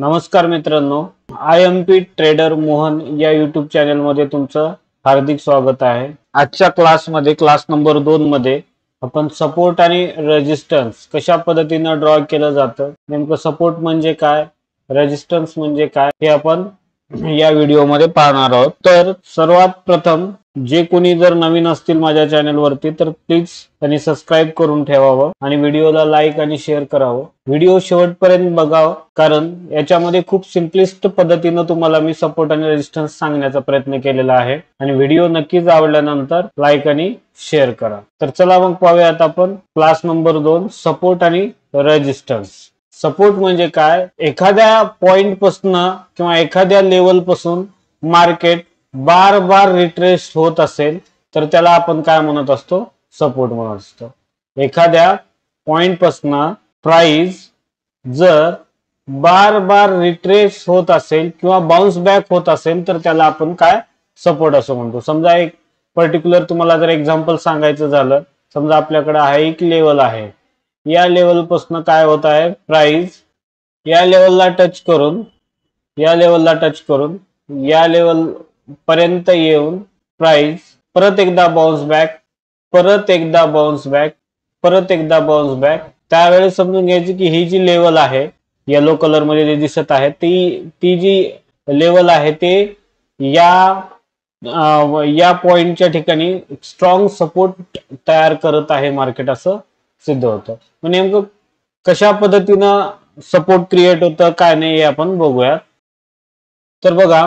नमस्कार मित्रांनो, I am P trader Mohan या यूट्यूब चॅनल मध्ये तुमचं हार्दिक स्वागत आहे। आजच्या क्लासमध्ये क्लास नंबर 2 मध्ये आपण सपोर्ट आणि रेजिस्टन्स कशा पद्धतीने ड्रॉ केलं जातं, नेमकं सपोर्ट म्हणजे काय, रेजिस्टन्स म्हणजे काय हे आपण या व्हिडिओमध्ये पाहणार आहोत। तर सर्वात प्रथम जे कोणी जर नवीन असतील माझ्या चॅनल वरती तर प्लीज त्यांनी सबस्क्राइब करून ठेवावं आणि व्हिडिओला लाईक आणि शेअर करावं। व्हिडिओ शेवटपर्यंत बघावं, कारण याच्यामध्ये खूप सिंपलिस्ट पद्धतीने तुम्हाला मी सपोर्ट आणि रेजिस्टन्स सांगण्याचा प्रयत्न केलेला आहे आणि व्हिडिओ नक्कीच आवडल्यानंतर लाईक आणि शेअर करा। तर चला मग पाहूयात आपण क्लास नंबर 2 सपोर्ट आणि रेजिस्टन्स। सपोर्ट म्हणजे काय, एखाद्या पॉइंट पासून किंवा एखाद्या लेवल पासून मार्केट बार बार रिट्रेस होत असेल तर त्याला आपण काय म्हणत असतो, सपोर्ट म्हणत असतो। एखाद्या पॉइंट पासून प्राइस जर बार बार रिट्रेस होत असेल किंवा बाउन्स बॅक होत असेल तर त्याला आपण काय, सपोर्ट असं म्हणतो। समजा एक पर्टिक्युलर तुम्हाला जर एक्झाम्पल सांगायचं झालं, समजा आपल्याकडे आहे एक लेवल आहे, या लेवल पासून काय होत आहे, प्राइस या लेवलला टच करून या लेवल पर्यंत येऊन प्राइस परत एकदा बाउन्स बॅक, परत एकदा बाउन्स बॅक, परत एकदा बाउन्स बॅक। त्यावेळेस समजून घ्यायची की ही जी लेवल आहे, येलो कलर मध्ये जे दिसत आहे ती जी लेवल आहे ते या पॉइंटच्या ठिकाणी स्ट्रॉंग सपोर्ट तयार करत आहे मार्केट, असं सिद्ध होतं। मग नेमकं कशा पद्धतीनं सपोर्ट क्रिएट होतं काय नाही हे आपण बघूया। तर बघा,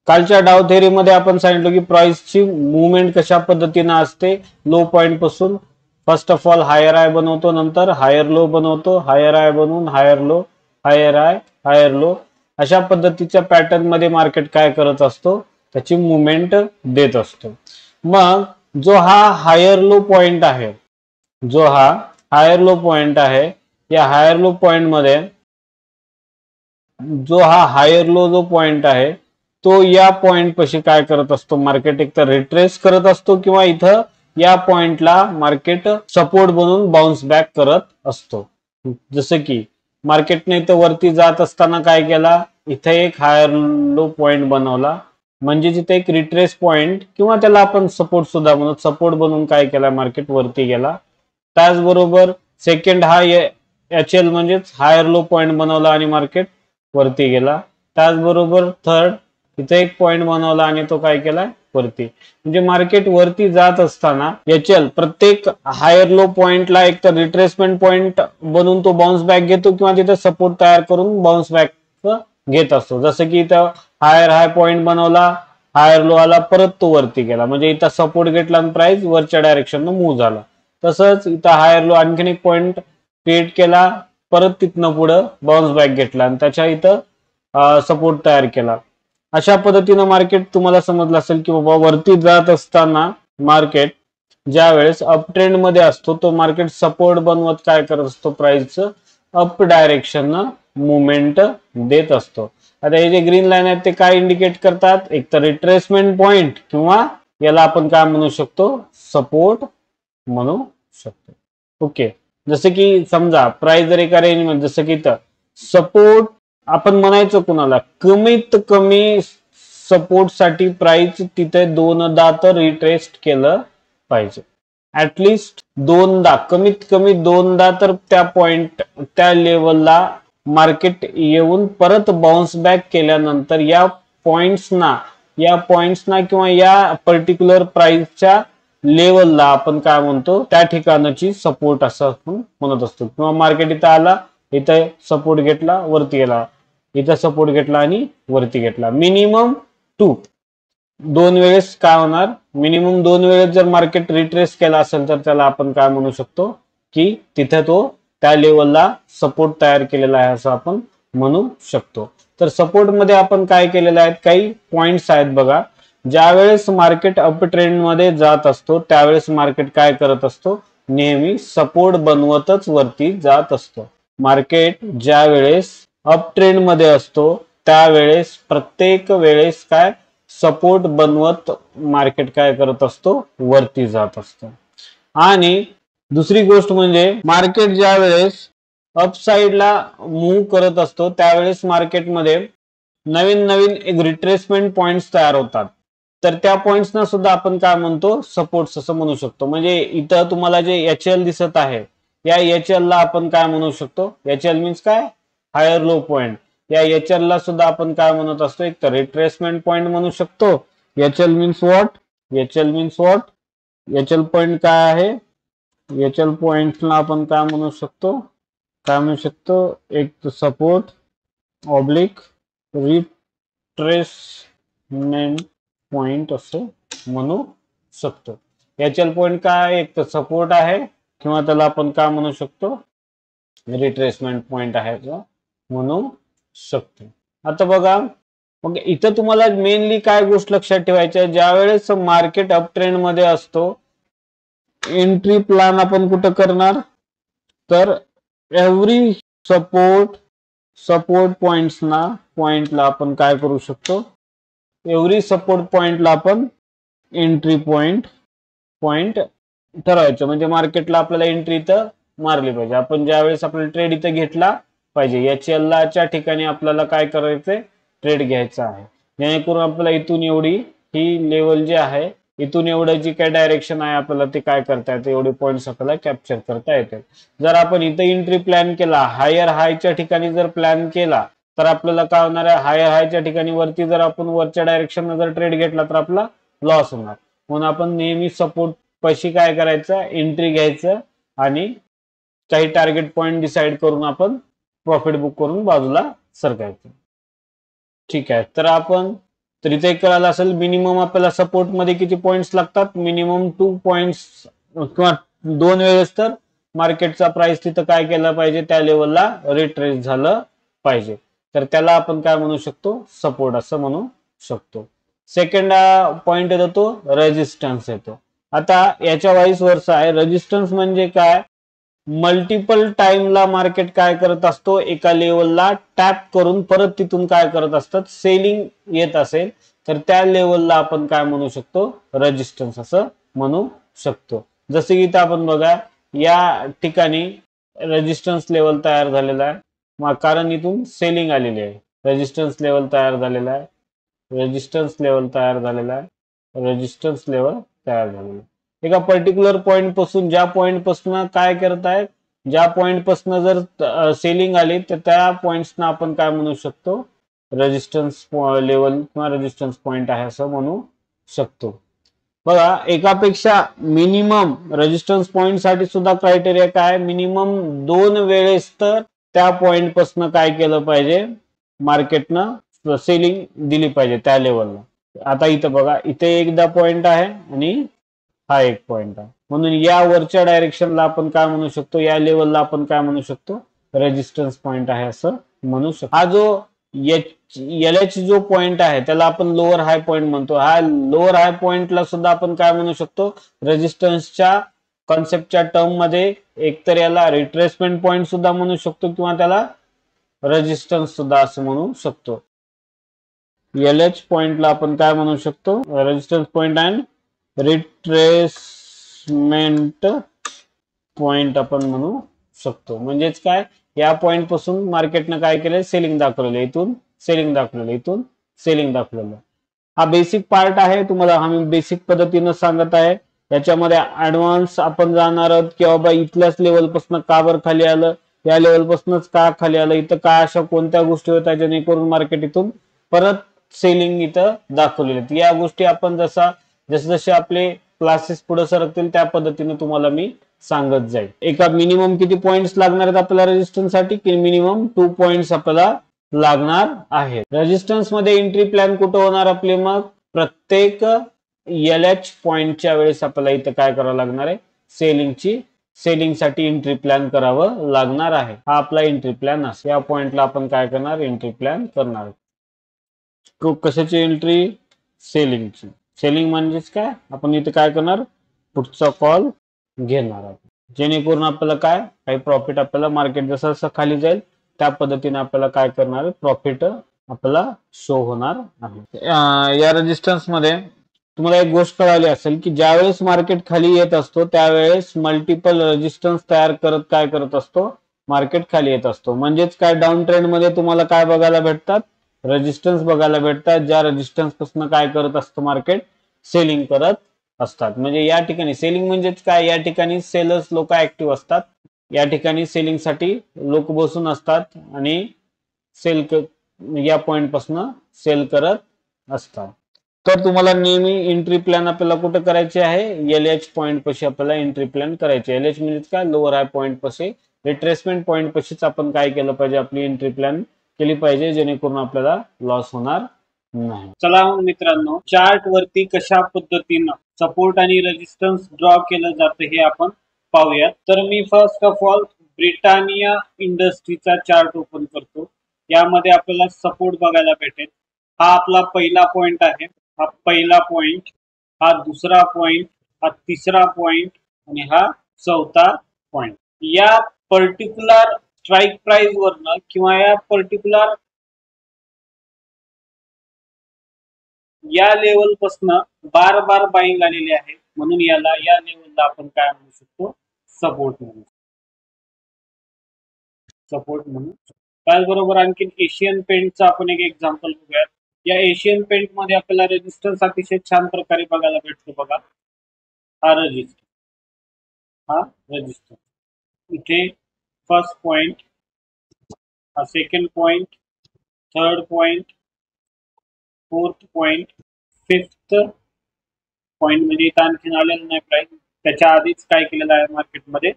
कालच्या डाव थेअरी मध्ये आपण सांगितलं की प्राइसची मूवमेंट कशा पद्धतीने असते, लो पॉइंट पासून फर्स्ट ऑफ ऑल हायर हाय बनवतो, नंतर हायर लो बनवतो, हायर हाय बनवून हायर लो, हायर हाय, हायर लो, अशा पद्धतीच्या पॅटर्न मध्ये मार्केट काय करत असतो, त्याची मूवमेंट देत असतो। मग जो हा हायर लो पॉइंट आहे, या हायर लो पॉइंट मध्ये जो पॉइंट आहे तो या पॉइंट पाशी काय करत असतो, मार्केट एक तर रिट्रेस करत असतो किंवा इथं या पॉइंटला मार्केट सपोर्ट बनवून बाउन्स बॅक करत असतो। जसं की मार्केटने इथं वरती जात असताना काय केला, इथे एक हायर लो पॉइंट बनवला, म्हणजे जिथे एक रिट्रेस पॉइंट किंवा त्याला आपण सपोर्ट सुद्धा म्हणू, सपोर्ट बनवून काय केला, मार्केट वरती गेला। त्याचबरोबर सेकंड हा HL म्हणजेच हायर लो पॉइंट बनवला आणि मार्केट वरती गेला। त्याचबरोबर थर्ड इथे एक पॉइंट बनवला आणि तो काय केला, वरती। म्हणजे मार्केट वरती जात असताना HL प्रत्येक हायर लो पॉइंटला एक तर रिट्रेसमेंट पॉइंट बनवून तो बाउन्स बॅक घेतो किंवा तिथे सपोर्ट तयार करून बाउन्स बॅक घेत असतो। जसं की इथं हायर हाय पॉइंट बनवला, हायर लो आला, परत तो वरती गेला, म्हणजे इथं सपोर्ट घेतला आणि प्राइस वरच्या डायरेक्शनने मूव्ह झाला। तसंच इथं हायर लो आणखीन एक पॉइंट क्रिएट केला, परत तिथनं पुढे बाउन्स बॅक घेतला आणि त्याच्या इथं सपोर्ट तयार केला। अशा पद्धतीने मार्केट तुम्हाला समजलं असेल की बाबा वरती जात असताना मार्केट ज्या वेळेस अप ट्रेंड मध्ये असतो तो मार्केट सपोर्ट बनवत काय करत असतो, प्राइसचं अप डायरेक्शन मूवमेंट देत असतो। आता हे जे ग्रीन लाईन आहेत ते काय इंडिकेट करतात, एक तर रिट्रेसमेंट पॉइंट किंवा याला आपण काय म्हणू शकतो, सपोर्ट म्हणू शकतो। ओके, जसं की समजा प्राइस जर एका रेंज मध्ये, जसं की इथं सपोर्ट आपण म्हणायचं कुणाला, कमीत कमी सपोर्ट साठी प्राइस तिथे दोनदा तर रिट्रेस केलं पाहिजे, ऍटलिस्ट दोनदा, कमीत कमी दोनदा तर त्या पॉइंट त्या लेवलला मार्केट येऊन परत बाउन्स बॅक केल्यानंतर या पॉइंट्सना किंवा या पर्टिक्युलर प्राइसच्या लेवलला आपण काय म्हणतो, त्या ठिकाणाची सपोर्ट असं आपण म्हणत असतो। किंवा मार्केट इथं आला, इथं सपोर्ट घेतला, वरती गेला, इथं सपोर्ट घेतला आणि वरती घेतला। मिनिमम दोन वेळेस काय होणार, मिनिमम 2 वेळेस जर मार्केट रिट्रेस केला असेल तर त्याला आपण काय म्हणू शकतो की तिथे तो त्या लेवलला सपोर्ट तयार केलेला आहे असं आपण म्हणू शकतो। तर सपोर्ट मध्ये आपण काय केलेलं आहे, काही पॉइंट्स आहेत बघा। ज्यावेळेस मार्केट अप ट्रेंड मध्ये जात असतो त्यावेळेस मार्केट काय करत असतो, नेहमी सपोर्ट बनवतच वरती जात असतो। मार्केट ज्या वेळेस अप ट्रेंड मध्ये असतो त्यावेळेस प्रत्येक वेळेस काय, सपोर्ट बनवत मार्केट काय करत असतो, वरती जात असतो। आणि दुसरी गोष्ट म्हणजे मार्केट ज्या वेळेस अप साइडला मूव्ह करत असतो त्यावेळेस मार्केटमध्ये नवीन नवीन एक रिट्रेसमेंट पॉइंट्स तयार होतात. तर त्या पॉइंट्सना सुद्धा आपण काय म्हणतो सपोर्ट्स असं म्हणू शकतो. म्हणजे इथं तुम्हाला जे HL दिसत आहे या HL ला आपण काय म्हणू शकतो, HL मीन्स काय, हायर लो पॉइंट. या HL ला सुद्धा आपण काय म्हणत असतो, एक तर रिट्रेसमेंट पॉइंट म्हणू शकतो. HL means what, HL means what, HL point काय आहे, HL पॉइंटला आपण काय म्हणू शकतो, काय म्हणू शकतो, एक सपोर्ट ऑब्लिक रिट्रेसमेंट पॉइंट असं म्हणू शकतो. HL पॉइंट काय, एक तर सपोर्ट आहे किंवा त्याला आपण काय म्हणू शकतो, रिट्रेसमेंट पॉइंट आहे म्हणू शकतो. आता बघा मग इथं तुम्हाला मेनली काय गोष्ट लक्षात ठेवायच्या, ज्या वेळेस मार्केट अप ट्रेंड मध्ये असतो एंट्री प्लॅन आपण कुठं करणार, तर एव्हरी सपोर्ट पॉइंटला आपण काय करू शकतो, एव्हरी सपोर्ट पॉइंटला आपण एंट्री पॉइंट ठरवायचं. म्हणजे मार्केटला आपल्याला एंट्री इथं मारली पाहिजे. आपण ज्यावेळेस आपल्याला ट्रेड इथं घेतला पाहिजे HL च्या ठिकाणी आपल्याला काय करायचंय, ट्रेड घ्यायचा आहे. जेणेकरून आपल्याला इथून एवढी ही लेवल जी आहे, इथून एवढं जी काय डायरेक्शन आहे आपल्याला ते काय करता येते, एवढे पॉइंट्स आपल्याला कॅप्चर करता येते. जर आपण इथं एंट्री प्लॅन केला, हायर हायच्या ठिकाणी जर प्लॅन केला तर आपल्याला काय होणार आहे, हायर हायच्या ठिकाणी वरती जर आपण वरच्या डायरेक्शन जर ट्रेड घेतला तर आपला लॉस होणार. म्हणून आपण नेहमी सपोर्ट पशी काय करायचं, एंट्री घ्यायचं आणि काही टार्गेट पॉइंट डिसाइड करून आपण प्रॉफिट बुक करून बाजूला सरकायचं. ठीक आहे, तर आपण तर इथे कळालं असेल मिनिमम आपल्याला सपोर्ट मध्ये किती पॉइंट्स लागतात, मिनिमम 2 पॉइंट्स किंवा 2 वेळेस तर मार्केटचा प्राइस तिथं काय केलं पाहिजे, त्या लेवलला रिट्रेस झालं पाहिजे. तर त्याला आपण काय म्हणू शकतो, सपोर्ट असं म्हणू शकतो. सेकंड पॉइंट येतो तो रेजिस्टन्स येतो. आता याच्या वाईस वर्सा आहे. रेजिस्टन्स म्हणजे काय, मल्टिपल टाइमला मार्केट काय करत असतो, एका लेवलला टॅप करून परत तिथून काय करत असतात, सेलिंग येत असेल तर त्या लेवलला आपण काय म्हणू शकतो, रेजिस्टन्स असं म्हणू शकतो. जसे की इथं आपण बघा या ठिकाणी रेजिस्टन्स लेवल तयार झालेला आहे, कारण इथून सेलिंग आलेली आहे. रेजिस्टन्स लेवल तयार झालेला आहे, रेजिस्टन्स लेवल तयार झालेला आहे, रेजिस्टन्स लेवल तयार झालेला आहे. एका पर्टिक्युलर पॉइंट पासून, ज्या पॉइंट पासून काय करतायत, ज्या पॉइंट पासून जर सेलिंग आली तर त्या पॉइंट्सना आपण काय म्हणू शकतो, रेजिस्टन्स लेवल किंवा रेजिस्टन्स पॉइंट आहे असं म्हणू शकतो. बघा एकापेक्षा मिनिमम रेजिस्टन्स पॉइंट साठी सुद्धा क्रायटेरिया काय, मिनिमम 2 वेळेस तर त्या पॉइंट पासून काय केलं पाहिजे, मार्केटनं सेलिंग दिली पाहिजे त्या लेवलला. आता इथं बघा इथे एकदा पॉइंट आहे आणि हा एक पॉइंट आहे. म्हणून या वरच्या डायरेक्शनला आपण काय म्हणू शकतो, या लेवलला आपण काय म्हणू शकतो, रेजिस्टन्स पॉइंट आहे असं म्हणू शकतो. हा जो LH जो पॉइंट आहे त्याला आपण लोअर हाय पॉइंट म्हणतो. हा लोअर हाय पॉइंटला सुद्धा आपण काय म्हणू शकतो, रेजिस्टन्सच्या कॉन्सेप्टच्या टर्म मध्ये एकतर याला रिट्रेसमेंट पॉइंट सुद्धा म्हणू शकतो किंवा त्याला रेजिस्टन्स सुद्धा असं म्हणू शकतो. LH पॉइंटला आपण काय म्हणू शकतो, resistance point and retracement point आपण म्हणू शकतो. म्हणजेच काय, या पॉइंट पासून मार्केटनं काय केलंय, सेलिंग दाखवलेलं, इथून सेलिंग दाखवलेलं, इथून सेलिंग दाखवलेलं. हा बेसिक पार्ट आहे, तुम्हाला आम्ही बेसिक पद्धतीनं सांगत आहे. याच्यामध्ये ऍडव्हान्स आपण जाणार आहोत की बाबा इथल्याच लेवल पासून का बर खाली आलं, या लेवल पासूनच का खाली आलं, इथं काय अशा कोणत्या गोष्टी होत्या जेणेकरून मार्केट इथून परत सेलिंग इथं दाखवलेली. या गोष्टी आपण जसे आपले क्लासेस पुढे सरकतील त्या पद्धतीने तुम्हाला मी सांगत जाईल. एका मिनिमम किती पॉइंट्स लागणार आहेत आपल्याला रेजिस्टन्स साठी, की मिनिमम 2 पॉइंट्स आपल्याला लागणार आहेत. रेजिस्टन्स मध्ये एंट्री प्लॅन कुठं होणार आपले, मग प्रत्येक LH पॉइंटच्या वेळेस आपल्याला इथं काय करावं लागणार आहे, सेलिंग साठी एंट्री प्लॅन करावं लागणार आहे. हा आपला एंट्री प्लॅन असेल. या पॉइंटला आपण काय करणार, एंट्री प्लॅन करणार. कशाची एंट्री, सेलिंगची. सेलिंग म्हणजेच काय, आपण इथे काय करणार, पुढचा कॉल घेणार आहोत जेणेकरून आपल्याला काय काही प्रॉफिट आपल्याला मार्केट जसं जसं खाली जाईल त्या पद्धतीने आपल्याला काय करणार, प्रॉफिट आपल्याला शो होणार आहे. या रेजिस्टन्स मध्ये तुम्हाला एक गोष्ट कळाली असेल की ज्यावेळेस मार्केट खाली येत असतो त्यावेळेस मल्टिपल रेजिस्टन्स तयार करत काय करत असतो, मार्केट खाली येत असतो. म्हणजेच काय, डाऊन ट्रेंड मध्ये तुम्हाला काय बघायला भेटतात, रेजिस्टन्स बघायला भेटतात. ज्या रेजिस्टन्स पासून काय करत असतं मार्केट, सेलिंग करत असतात. म्हणजे या ठिकाणी सेलिंग म्हणजेच काय, या ठिकाणी सेलर्स लोक ऍक्टिव्ह असतात. या ठिकाणी सेलिंग साठी लोक बसून असतात आणि सेल या पॉइंट पासून सेल करत असतात. तर तुम्हाला नेहमी एंट्री प्लॅन आपल्याला कुठे करायचे आहे, LH पॉइंट पाशी आपल्याला एंट्री प्लॅन करायचे. LH म्हणजे काय, लोअर हाय पॉइंट पाशी, रिट्रेसमेंट पॉइंट पाशीच आपण काय केलं पाहिजे, आपली एंट्री प्लॅन केली पाहिजे, जेणेकरून आपल्याला लॉस होणार नाही. चला मित्रांनो, चार्ट वरती कशा पद्धतीनं सपोर्ट आणि रेजिस्टन्स ड्रॉ केलं जातं हे आपण पाहूयात. तर मी फर्स्ट ऑफ ऑल ब्रिटानिया इंडस्ट्रीचा चार्ट ओपन करतो. यामध्ये आपल्याला सपोर्ट बघायला भेटेल. हा आपला पहिला पॉइंट आहे, हा पहिला पॉइंट, हा दुसरा पॉइंट, हा तिसरा पॉइंट आणि हा चौथा पॉइंट. या पर्टिक्युलर स्ट्राईक प्राइस वरनं किंवा या पर्टिक्युलर या लेवल पासून बार बार बाईंग आलेली आहे, म्हणून याला या लेवलला आपण काय म्हणू शकतो, सपोर्ट म्हणू सपोर्ट म्हणू. त्याचबरोबर आणखी एशियन पेंटचा आपण एक एक्झाम्पल बघूयात. या एशियन पेंट मध्ये आपल्याला रेजिस्टन्स अतिशय छान प्रकारे बघायला भेटतो. बघा, हा रेजिस्टन्स, हा रेजिस्टन्स, इथे फर्स्ट पॉइंट, हा second point, third point, fourth point, fifth point. म्हणजे इथं आणखीन आलेलं नाही प्राइस, त्याच्या आधीच काय केलेलं आहे, मार्केटमध्ये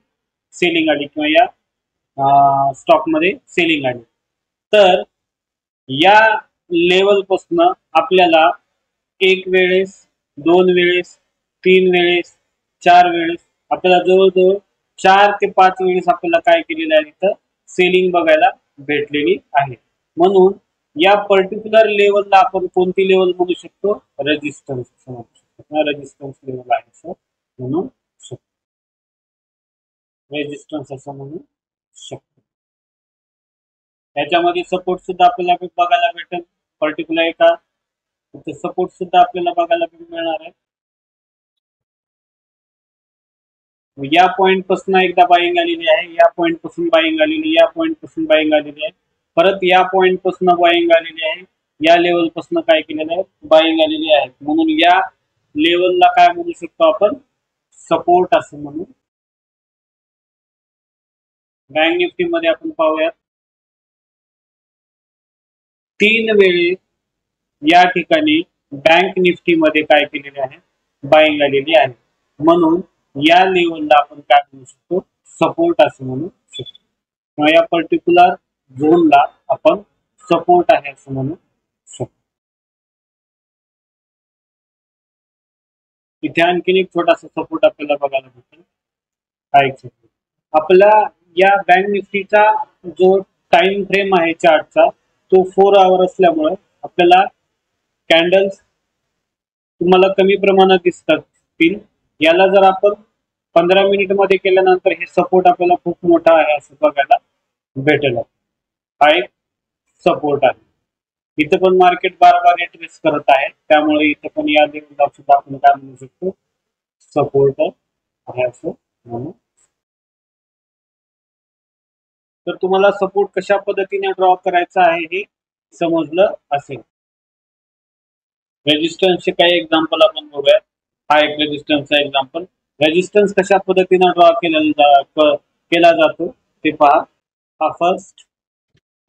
सेलिंग आली किंवा या स्टॉक मध्ये सेलिंग आली. तर या लेवल पासून आपल्याला एक वेळेस, दोन वेळेस, तीन वेळेस, चार वेळेस, आपल्याला जवळजवळ 4 ते 5 वेळेस आपल्याला काय केलेलं आहे, इथं सेलिंग बघायला भेटलेली आहे. म्हणून या पर्टिक्युलर लेवलला आपण कोणती लेवल म्हणू शकतो, रेजिस्टन्स म्हणू शकतो. रेजिस्टन्स लेवल आहे असं म्हणू शकतो, रेजिस्टन्स असं म्हणू शकतो. याच्यामध्ये सपोर्ट सुद्धा आपल्याला बघायला भेटेल, पर्टिक्युलर एका सपोर्ट सुद्धा आपल्याला बघायला मिळणार आहे. या पॉइंट पासून एकदा बाईंग आलेली आहे, या पॉइंट पासून बाईंग आलेली, या पॉइंट पासून बाईंग आलेली आहे, परत या पॉइंट पासून बाईंग आलेली आहे, या लेवल पासून काय केलेलं आहे, बाईंग आलेली आहे. म्हणून या लेवलला काय म्हणू शकतो आपण, सपोर्ट असं म्हणू. बँक निफ्टी मध्ये आपण पाहूयात, 3 वेळेस या ठिकाणी बँक निफ्टी मध्ये काय केलेले आहे, बाईंग आलेली आहे. म्हणून या लेवलला आपण काय म्हणू शकतो, सपोर्ट असं म्हणू शकतो, किंवा या पर्टिक्युलर झोनला आपण सपोर्ट आहे असं म्हणू शकतो. इथे आणखीन एक छोटासा सपोर्ट आपल्याला बघायला भेटेल. हा एक सपोर्ट आपला या बँक निफ्टीचा जो टाइम फ्रेम आहे चार्टचा, तो 4 आवर असल्यामुळे आपल्याला कॅन्डल्स तुम्हाला कमी प्रमाणात दिसतात. याला जर आपण 15 मिनिट मध्ये केल्यानंतर हे सपोर्ट आपल्याला खूप मोठा आहे असं बघायला भेटेल. हा एक सपोर्ट आहे. इथं पण मार्केट बार बार रिट्रेस करत आहे, त्यामुळे इथं पण या लेवलला सुद्धा आपण काय म्हणू शकतो, सपोर्ट आहे असं म्हणू. तर तुम्हाला सपोर्ट कशा पद्धतीने ड्रॉ करायचा आहे हे समजलं असेल. रेजिस्टन्सचे काही एक्झाम्पल आपण बघूया. हा एक रेजिस्टन्सचा एक्झाम्पल. रेजिस्टन्स कशा पद्धतीने ड्रॉ केला जातो ते पहा. हा फर्स्ट,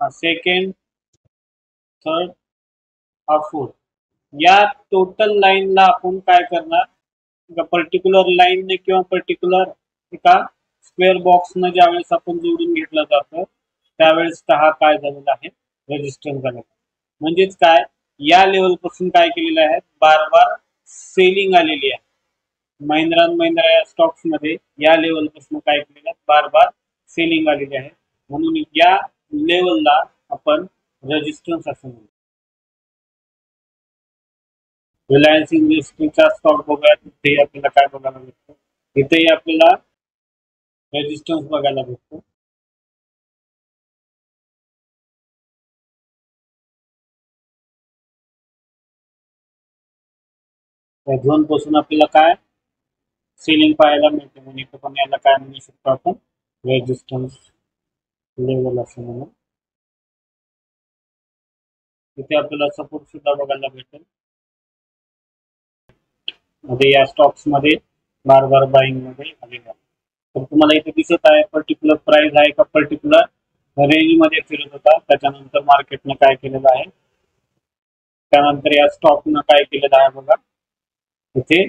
हा सेकंड, थर्ड, हा फोर्थ. या टोटल लाईनला आपण काय करणार, पर्टिक्युलर लाईनने किंवा पर्टिक्युलर एका स्क्वेअर बॉक्सने ज्यावेळेस आपण जोडून घेतलं जातं, त्यावेळेस हा काय झालेला आहे, रेजिस्टन्स झालेला. म्हणजेच काय, या लेवल पासून काय केलेलं आहे, बार बार सेलिंग आलेली आहे. महिंद्रा अँड महिंद्रा या स्टॉक्स मध्ये या लेवल पासून काय केलेलं आहे, बार बार सेलिंग आलेली आहे. म्हणून या लेवलला आपण रेजिस्टन्स असं म्हणतो. रिलायन्स इंडस्ट्रीचा स्टॉक बघूया, तिथे आपल्याला काय बघायला भेटतं, इथेही आपल्याला रेजिस्टन्स बघायला भेटतो. त्या झोन पासून आपल्याला काय सेलिंग पाहायला मिळते, म्हणून इथे पण याला काय म्हणू शकतो आपण, रेजिस्टन्स लेवल असं म्हणून इथे आपल्याला सपोर्ट सुद्धा बघायला भेटेल. मध्ये या स्टॉक्स मध्ये बार बार बाईंग मध्ये आलेला आहे. तर तुम्हाला इथे दिसत आहे पर्टिक्युलर प्राइस आहे का पर्टिक्युलर रेंज मध्ये फिरत होता. त्याच्यानंतर मार्केटने काय केलेलं आहे, त्यानंतर या स्टॉकनं काय केलेलं आहे बघा, इथे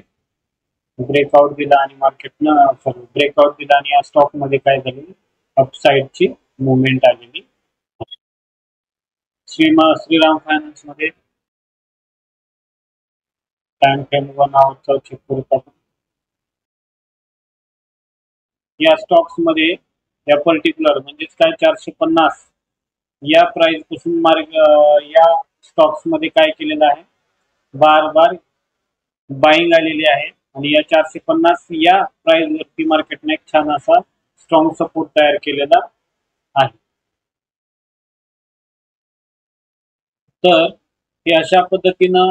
ब्रेकआउट दिला आणि मार्केटनं ब्रेकआउट दिला आणि या स्टॉक मध्ये काय झालेली अपसाइडची मुवमेंट आलेली. श्रीराम फायनान्स मध्ये टाइम फ्रेम 1 आवरचा चेक करूत आपण. या स्टॉक्स मध्ये या पर्टिक्युलर म्हणजेच काय 450 या प्राइस पासून या स्टॉक्स मध्ये काय केलेलं आहे, बार बार बाईंग आलेली आहे आणि या 450 या प्राइस वरती मार्केटने एक छान असा स्ट्रॉंग सपोर्ट तयार केलेला आहे. तर हे अशा पद्धतीनं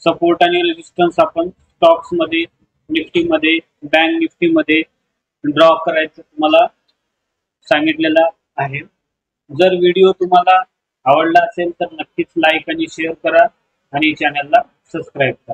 सपोर्ट आणि रेजिस्टन्स आपण स्टॉक्स मध्ये, निफ्टी मध्ये, बँक निफ्टी मध्ये ड्रॉ करायचं तुम्हाला सांगितलेलं आहे. जर व्हिडिओ तुम्हाला आवडला असेल तर नक्कीच लाईक आणि शेअर करा आणि चॅनलला सबस्क्राईब करा.